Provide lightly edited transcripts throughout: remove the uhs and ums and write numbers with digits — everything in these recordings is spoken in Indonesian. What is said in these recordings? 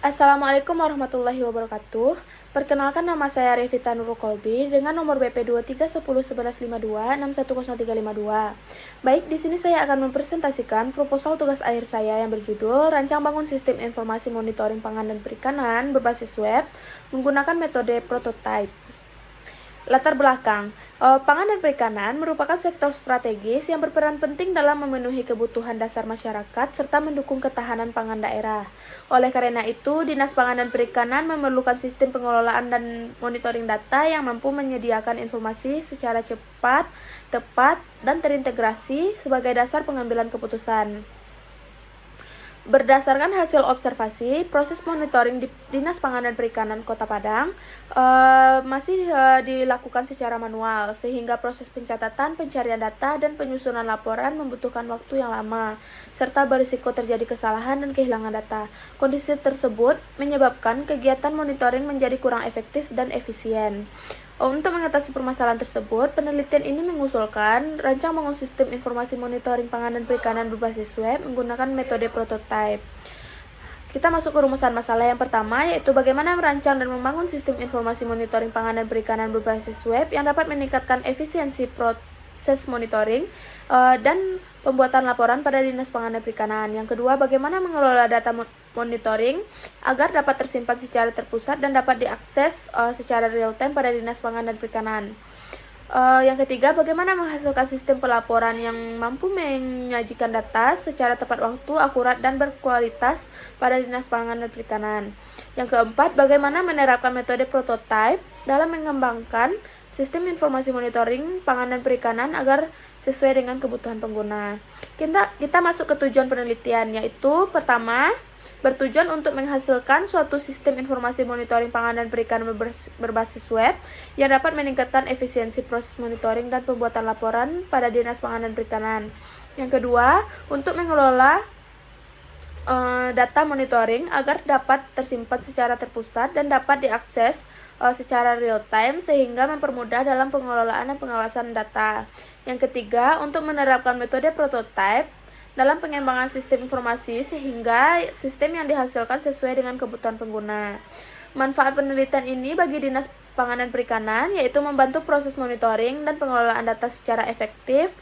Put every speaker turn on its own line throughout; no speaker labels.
Assalamualaikum warahmatullahi wabarakatuh. Perkenalkan, nama saya Revita Nurul Kolbi dengan nomor BP 23101152610352. Baik, di sini saya akan mempresentasikan proposal tugas akhir saya yang berjudul Rancang Bangun Sistem Informasi Monitoring Pangan dan Perikanan berbasis web menggunakan metode prototype. Latar belakang, pangan dan perikanan merupakan sektor strategis yang berperan penting dalam memenuhi kebutuhan dasar masyarakat serta mendukung ketahanan pangan daerah. Oleh karena itu, Dinas Pangan dan Perikanan memerlukan sistem pengelolaan dan monitoring data yang mampu menyediakan informasi secara cepat, tepat, dan terintegrasi sebagai dasar pengambilan keputusan. Berdasarkan hasil observasi, proses monitoring di Dinas Pangan dan Perikanan Kota Padang masih dilakukan secara manual, sehingga proses pencatatan, pencarian data, dan penyusunan laporan membutuhkan waktu yang lama, serta berisiko terjadi kesalahan dan kehilangan data. Kondisi tersebut menyebabkan kegiatan monitoring menjadi kurang efektif dan efisien. Untuk mengatasi permasalahan tersebut, penelitian ini mengusulkan rancang bangun sistem informasi monitoring pangan dan perikanan berbasis web menggunakan metode prototype. Kita masuk ke rumusan masalah yang pertama, yaitu bagaimana merancang dan membangun sistem informasi monitoring pangan dan perikanan berbasis web yang dapat meningkatkan efisiensi proses monitoring dan pembuatan laporan pada Dinas Pangan dan Perikanan. Yang kedua, bagaimana mengelola data monitoring agar dapat tersimpan secara terpusat dan dapat diakses secara real-time pada Dinas Pangan dan Perikanan. Yang ketiga, bagaimana menghasilkan sistem pelaporan yang mampu menyajikan data secara tepat waktu, akurat, dan berkualitas pada Dinas Pangan dan Perikanan. Yang keempat, bagaimana menerapkan metode prototype dalam mengembangkan sistem informasi monitoring pangan dan perikanan agar sesuai dengan kebutuhan pengguna. Kita masuk ke tujuan penelitian, yaitu pertama, bertujuan untuk menghasilkan suatu sistem informasi monitoring pangan dan perikanan berbasis web yang dapat meningkatkan efisiensi proses monitoring dan pembuatan laporan pada Dinas Pangan dan Perikanan. Yang kedua, untuk mengelola data monitoring agar dapat tersimpan secara terpusat dan dapat diakses secara real time sehingga mempermudah dalam pengelolaan dan pengawasan data. Yang ketiga, untuk menerapkan metode prototype dalam pengembangan sistem informasi sehingga sistem yang dihasilkan sesuai dengan kebutuhan pengguna. Manfaat penelitian ini bagi Dinas Pangan dan Perikanan yaitu membantu proses monitoring dan pengelolaan data secara efektif,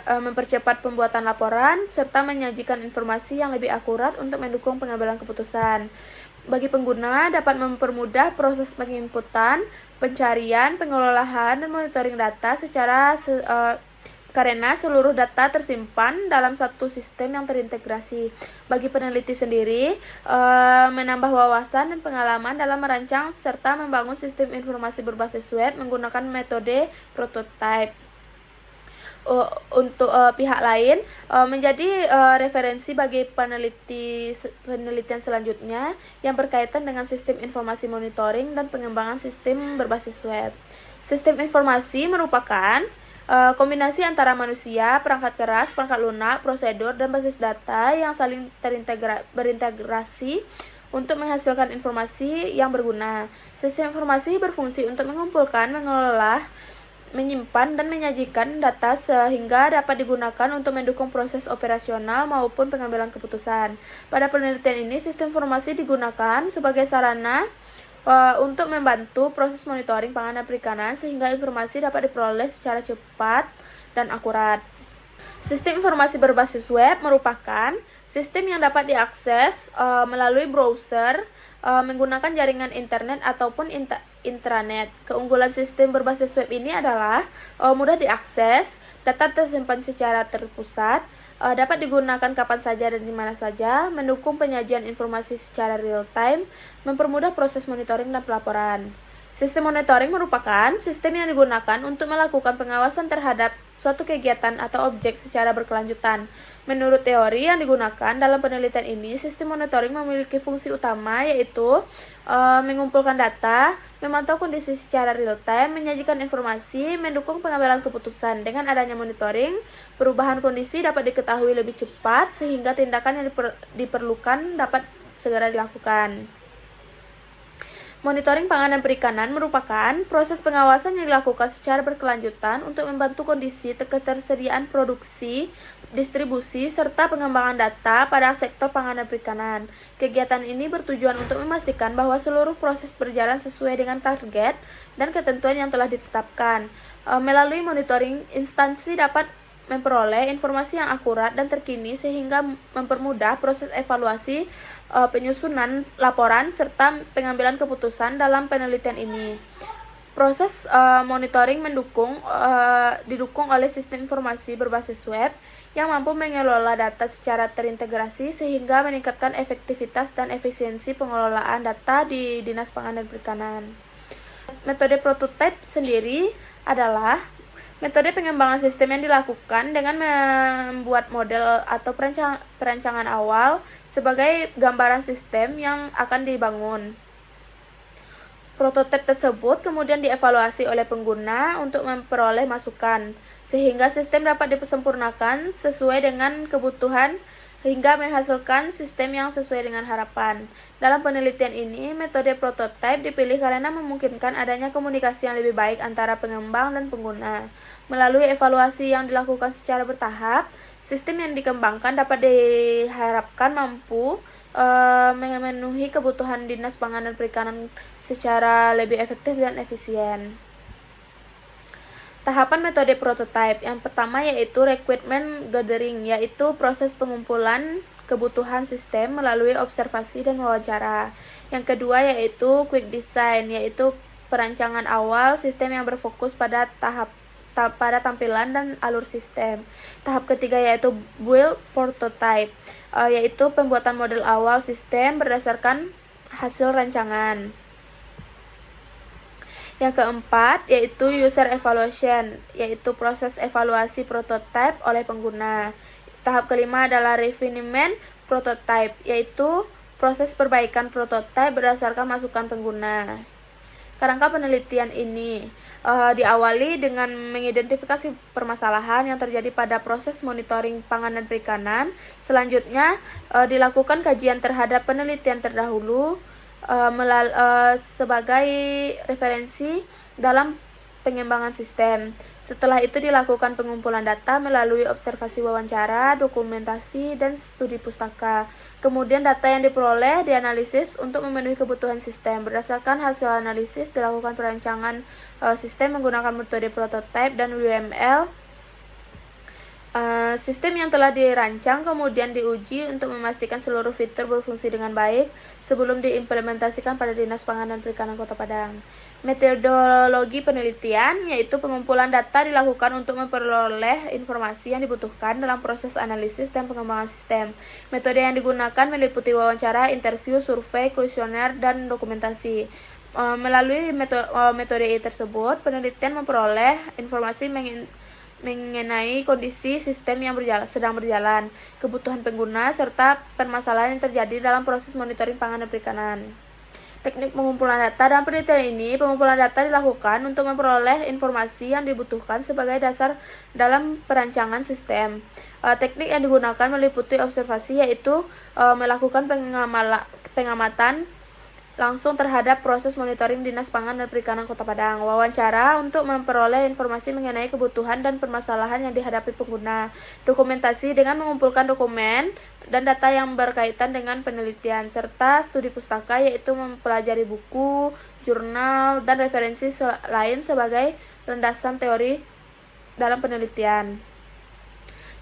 mempercepat pembuatan laporan, serta menyajikan informasi yang lebih akurat untuk mendukung pengambilan keputusan. Bagi pengguna, dapat mempermudah proses penginputan, pencarian, pengelolaan, dan monitoring data karena seluruh data tersimpan dalam satu sistem yang terintegrasi. Bagi peneliti sendiri, menambah wawasan dan pengalaman dalam merancang serta membangun sistem informasi berbasis web menggunakan metode prototype. Untuk pihak lain menjadi referensi bagi penelitian selanjutnya yang berkaitan dengan sistem informasi monitoring dan pengembangan sistem berbasis web. Sistem informasi merupakan kombinasi antara manusia, perangkat keras, perangkat lunak, prosedur, dan basis data yang saling berintegrasi untuk menghasilkan informasi yang berguna. Sistem informasi berfungsi untuk mengumpulkan, mengelola, menyimpan, dan menyajikan data sehingga dapat digunakan untuk mendukung proses operasional maupun pengambilan keputusan. Pada penelitian ini, sistem informasi digunakan sebagai sarana untuk membantu proses monitoring pangan dan perikanan sehingga informasi dapat diperoleh secara cepat dan akurat. Sistem informasi berbasis web merupakan sistem yang dapat diakses melalui browser, menggunakan jaringan internet ataupun intranet. Keunggulan sistem berbasis web ini adalah mudah diakses, data tersimpan secara terpusat, dapat digunakan kapan saja dan di mana saja, mendukung penyajian informasi secara real time, mempermudah proses monitoring dan pelaporan. Sistem monitoring merupakan sistem yang digunakan untuk melakukan pengawasan terhadap suatu kegiatan atau objek secara berkelanjutan. Menurut teori yang digunakan dalam penelitian ini, sistem monitoring memiliki fungsi utama yaitu mengumpulkan data, memantau kondisi secara real time, menyajikan informasi, mendukung pengambilan keputusan. Dengan adanya monitoring, perubahan kondisi dapat diketahui lebih cepat sehingga tindakan yang diperlukan dapat segera dilakukan. Monitoring pangan dan perikanan merupakan proses pengawasan yang dilakukan secara berkelanjutan untuk membantu kondisi ketersediaan produksi, distribusi, serta pengembangan data pada sektor pangan dan perikanan. Kegiatan ini bertujuan untuk memastikan bahwa seluruh proses berjalan sesuai dengan target dan ketentuan yang telah ditetapkan. Melalui monitoring, instansi dapat memperoleh informasi yang akurat dan terkini sehingga mempermudah proses evaluasi, penyusunan laporan, serta pengambilan keputusan dalam penelitian ini. Proses monitoring didukung oleh sistem informasi berbasis web yang mampu mengelola data secara terintegrasi sehingga meningkatkan efektivitas dan efisiensi pengelolaan data di Dinas Pangan dan Perikanan. Metode prototipe sendiri adalah metode pengembangan sistem yang dilakukan dengan membuat model atau perancangan awal sebagai gambaran sistem yang akan dibangun. Prototipe tersebut kemudian dievaluasi oleh pengguna untuk memperoleh masukan, sehingga sistem dapat disempurnakan sesuai dengan kebutuhan hingga menghasilkan sistem yang sesuai dengan harapan. Dalam penelitian ini, metode prototipe dipilih karena memungkinkan adanya komunikasi yang lebih baik antara pengembang dan pengguna. Melalui evaluasi yang dilakukan secara bertahap, sistem yang dikembangkan dapat diharapkan mampu memenuhi kebutuhan Dinas Pangan dan Perikanan secara lebih efektif dan efisien. Tahapan metode prototipe yang pertama yaitu requirement gathering, yaitu proses pengumpulan kebutuhan sistem melalui observasi dan wawancara. Yang kedua yaitu quick design, yaitu perancangan awal sistem yang berfokus pada pada tampilan dan alur sistem. Tahap ketiga yaitu build prototype, yaitu pembuatan model awal sistem berdasarkan hasil rancangan. Yang keempat yaitu user evaluation, yaitu proses evaluasi prototipe oleh pengguna. Tahap kelima adalah refinement prototype, yaitu proses perbaikan prototipe berdasarkan masukan pengguna. Kerangka penelitian ini diawali dengan mengidentifikasi permasalahan yang terjadi pada proses monitoring pangan dan perikanan. Selanjutnya dilakukan kajian terhadap penelitian terdahulu sebagai referensi dalam pengembangan sistem. Setelah itu dilakukan pengumpulan data melalui observasi wawancara, dokumentasi, dan studi pustaka. Kemudian data yang diperoleh dianalisis untuk memenuhi kebutuhan sistem. Berdasarkan hasil analisis, dilakukan perancangan sistem menggunakan metode prototipe dan UML. Sistem yang telah dirancang kemudian diuji untuk memastikan seluruh fitur berfungsi dengan baik sebelum diimplementasikan pada Dinas Pangan dan Perikanan Kota Padang. Metodologi penelitian yaitu pengumpulan data dilakukan untuk memperoleh informasi yang dibutuhkan dalam proses analisis dan pengembangan sistem. Metode yang digunakan meliputi wawancara, interview, survei, kuesioner, dan dokumentasi. Melalui metode tersebut, penelitian memperoleh informasi mengenai kondisi sistem yang sedang berjalan, kebutuhan pengguna, serta permasalahan yang terjadi dalam proses monitoring pangan dan perikanan. Teknik pengumpulan data. Dalam penelitian ini, pengumpulan data dilakukan untuk memperoleh informasi yang dibutuhkan sebagai dasar dalam perancangan sistem. Teknik yang digunakan meliputi observasi, yaitu melakukan pengamatan langsung terhadap proses monitoring Dinas Pangan dan Perikanan Kota Padang. Wawancara untuk memperoleh informasi mengenai kebutuhan dan permasalahan yang dihadapi pengguna. Dokumentasi dengan mengumpulkan dokumen dan data yang berkaitan dengan penelitian, serta studi pustaka, yaitu mempelajari buku, jurnal, dan referensi lain sebagai landasan teori dalam penelitian.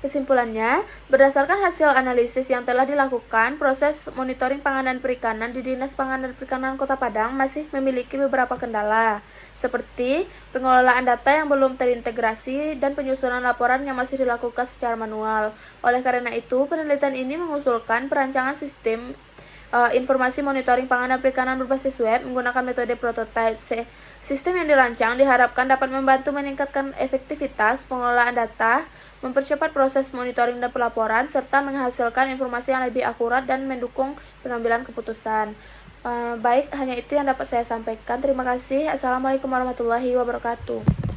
Kesimpulannya, berdasarkan hasil analisis yang telah dilakukan, proses monitoring pangan dan perikanan di Dinas Pangan dan Perikanan Kota Padang masih memiliki beberapa kendala, seperti pengelolaan data yang belum terintegrasi dan penyusunan laporan yang masih dilakukan secara manual. Oleh karena itu, penelitian ini mengusulkan perancangan sistem informasi monitoring pangan dan perikanan berbasis web menggunakan metode prototype. Sistem yang dirancang diharapkan dapat membantu meningkatkan efektivitas pengelolaan data, mempercepat proses monitoring dan pelaporan, serta menghasilkan informasi yang lebih akurat dan mendukung pengambilan keputusan. Baik, hanya itu yang dapat saya sampaikan. Terima kasih. Assalamualaikum warahmatullahi wabarakatuh.